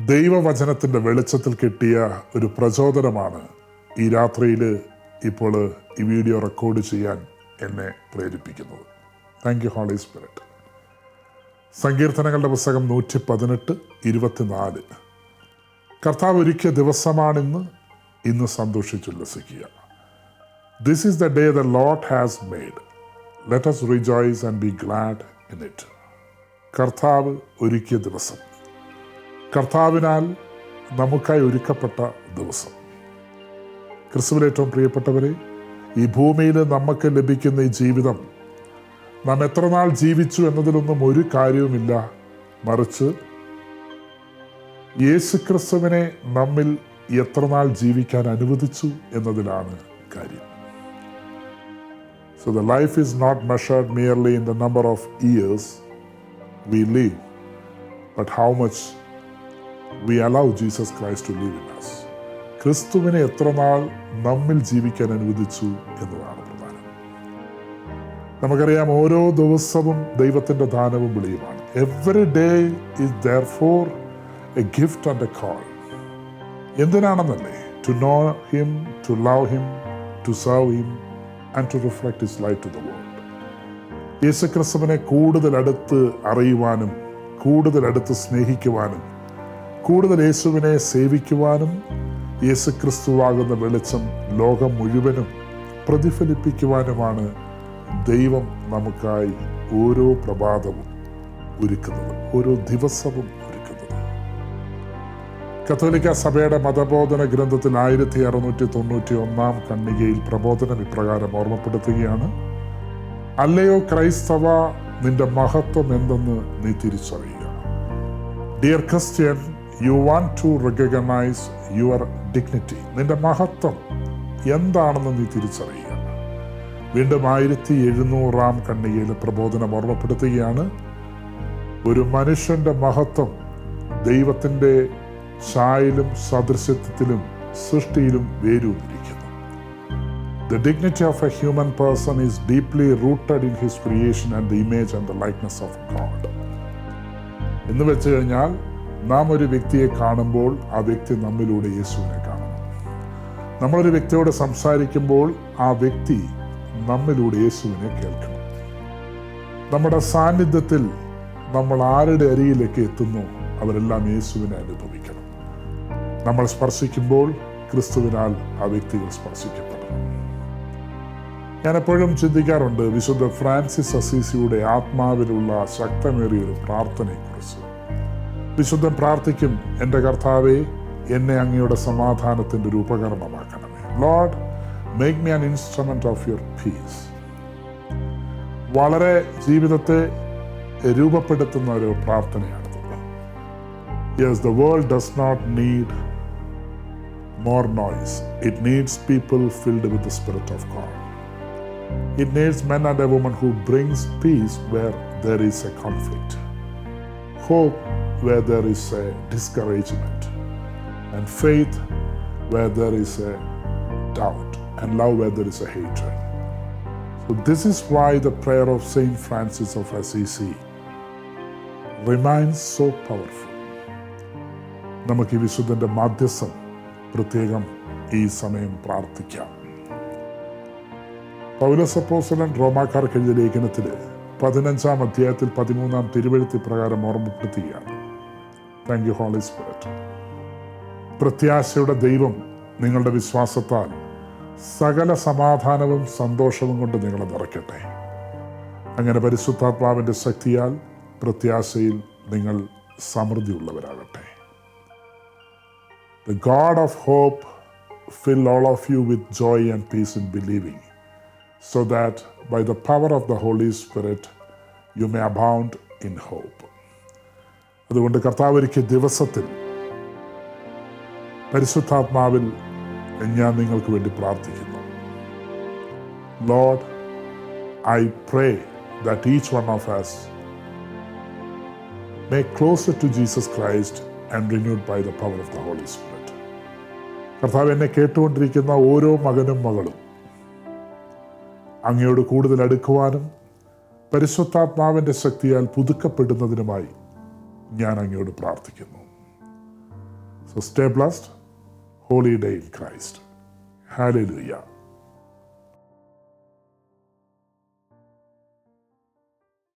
ദൈവവചനത്തിൻ്റെ വെളിച്ചത്തിൽ കിട്ടിയ ഒരു പ്രചോദനമാണ് ഈ രാത്രിയിൽ ഇപ്പോൾ ഈ വീഡിയോ റെക്കോർഡ് ചെയ്യാൻ എന്നെ പ്രേരിപ്പിക്കുന്നത്. Thank you Holy Spirit. സങ്കീർത്തനങ്ങളുടെ പുസ്തകം 118:24. കർത്താവ് ഒരുക്കിയ ദിവസമാണിന്ന്, ഇന്ന് സന്തോഷിച്ചുല്ലസിക്കുക. This is the day the Lord has made, let us rejoice and be glad in it. കർത്താവ് ഒരുക്കിയ ദിവസം, കർത്താവിനാൽ നമുക്കായി ഒരുക്കപ്പെട്ട ദിവസം. ക്രിസ്തുവിൽ ഏറ്റവും പ്രിയപ്പെട്ടവരെ, ഈ ഭൂമിയിൽ നമുക്ക് ലഭിക്കുന്ന ഈ ജീവിതം നാം എത്ര നാൾ ജീവിച്ചു എന്നതിലൊന്നും ഒരു കാര്യവുമില്ല, മറിച്ച് യേശുക്രിസ്തുവിനെ നമ്മിൽ എത്ര നാൾ ജീവിക്കാൻ അനുവദിച്ചു എന്നതിലാണ് കാര്യം. So the life is not measured merely in the number of years we live, but how much we allow Jesus Christ to live in us. ക്രിസ്തുവിനെ എത്ര നാൾ നമ്മിൽ ജീവിക്കാൻ അനുവദിച്ചു എന്നതാണ് പ്രധാനം. നമുക്കറിയാം, ഓരോ ദിവസവും ദൈവത്തിൻ്റെ ദാനവും വിളിയുമാണ്. Every day is therefore a gift and a call. എന്തിനാണെന്നല്ലേ? To know him, to love him, to serve him and to reflect his light to the world. യേശുക്രിസ്തുവിനെ കൂടുതൽ അടുത്ത് അറിയുവാനും, കൂടുതൽ അടുത്ത് സ്നേഹിക്കുവാനും, കൂടുതൽ യേശുവിനെ സേവിക്കുവാനും, യേശുക്രിസ്തുവാകുന്ന വെളിച്ചം ലോകം മുഴുവനും പ്രതിഫലിപ്പിക്കുവാനുമാണ് ദൈവം നമുക്കായി ഓരോ പ്രഭാതവും ഒരുക്കുന്നത്, ഓരോ ദിവസവും ഒരുക്കുന്നത്. കത്തോലിക്ക സഭയുടെ മതബോധന ഗ്രന്ഥത്തിൽ 1691 ഖണ്ഡികയിൽ പ്രബോധനം ഇപ്രകാരം ഓർമ്മപ്പെടുത്തുകയാണ്: അല്ലയോ ക്രൈസ്തവ, നിന്റെ മഹത്വം എന്തെന്ന് നീ തിരിച്ചറിയുക. Dear Christian, you want to recognise your dignity. നിന്റെ മഹത്വം എന്താണെന്ന് നീ തിരിച്ചറിയുക. വീണ്ടും 1700 ഖണ്ഡികയിലെ പ്രബോധനം ഓർമ്മപ്പെടുത്തുകയാണ്: ഒരു മനുഷ്യന്റെ മഹത്വം ദൈവത്തിൻ്റെ ഛായയിലും സദൃശ്യത്വത്തിലും സൃഷ്ടിയിലും വേരൂന്നിരിക്കുന്നു. The dignity of a human person is deeply rooted in his creation and the image and the likeness of God. എന്ന് വെച്ച് കഴിഞ്ഞാൽ, നാം ഒരു വ്യക്തിയെ കാണുമ്പോൾ ആ വ്യക്തി നമ്മിലൂടെ യേശുവിനെ കാണണം. നമ്മളൊരു വ്യക്തിയോട് സംസാരിക്കുമ്പോൾ ആ വ്യക്തി നമ്മിലൂടെ യേശുവിനെ കേൾക്കണം. നമ്മുടെ സാന്നിധ്യത്തിൽ നമ്മൾ ആരുടെ അരികിലേക്ക് എത്തുന്നു, അവരെല്ലാം യേശുവിനെ അനുഭവിക്കണം. നമ്മൾ സ്പർശിക്കുമ്പോൾ ക്രിസ്തുവിനാൽ ആ വ്യക്തികൾ സ്പർശിക്കപ്പെടണം. ഞാൻ എപ്പോഴും ചിന്തിക്കാറുണ്ട് വിശുദ്ധ ഫ്രാൻസിസ് അസീസിയുടെ ആത്മാവിലുള്ള ശക്തമേറിയൊരു പ്രാർത്ഥനയെക്കുറിച്ച്. വിശുദ്ധൻ പ്രാർത്ഥിക്കും: എൻ്റെ കർത്താവേ, എന്നെ അങ്ങയുടെ സമാധാനത്തിൻ്റെ ഒരു ഉപകരണമാക്കണമേ. Lord, make me an instrument of your peace. വളരെ ജീവിതത്തെ രൂപപ്പെടുത്തുന്ന ഒരു പ്രാർത്ഥനയാണിത്. Yes, the world does not need more noise. It needs people filled with the Spirit of God. It needs men and a woman who brings peace where there is a conflict, hope where there is a discouragement, and faith where there is a doubt, and love where there is a hatred. So this is why the prayer of Saint Francis of Assisi remains so powerful. നമുക്ക് ഈ വിശുദ്ധൻ്റെ മാധ്യസ്ഥം പ്രത്യേകം ഈ സമയം പ്രാർത്ഥിക്കാം. പൗലോസ് അപ്പോസ്തലൻ റോമാക്കാർക്ക് എഴുതിയ ലേഖനത്തിൽ 15 അധ്യായത്തിൽ 13 തിരുവെഴുത്ത് പ്രകാരം ഓർമ്മപ്പെടുത്തുകയാണ്. Thank you Holy Spirit. പ്രത്യാശയുടെ ദൈവം നിങ്ങളുടെ വിശ്വാസത്താൽ സകല സമാധാനവും സന്തോഷവും കൊണ്ട് നിങ്ങളെ നിറയ്ക്കട്ടെ. അങ്ങനെ പരിശുദ്ധാത്മാവിൻ്റെ ശക്തിയാൽ പ്രത്യാശയിൽ നിങ്ങൾ സമൃദ്ധിയുള്ളവരാകട്ടെ. The God of hope fill all of you with joy and peace in believing, so that by the power of the Holy Spirit you may abound in hope. അതുകൊണ്ട് കർത്താവ് ഒരുക്കിയ ദിവസത്തിൽ പരിശുദ്ധാത്മാവിൽ ഞാൻ നിങ്ങൾക്ക് വേണ്ടി പ്രാർത്ഥിക്കുന്നു. Lord, I pray that each one of us may closer to Jesus Christ and renewed by the power of the Holy Spirit. കർത്താവ്, എന്നെ കേട്ടുകൊണ്ടിരിക്കുന്ന ഓരോ മകനും മകളും അങ്ങയോട് കൂടുതൽ അടുക്കുവാനും പരിശുദ്ധാത്മാവിൻ്റെ ശക്തിയാൽ പുതുക്കപ്പെടുന്നതിനുമായി ഞാൻ അങ്ങയോട് പ്രാർത്ഥിക്കുന്നു. So stay blessed. Holy day in Christ. Hallelujah.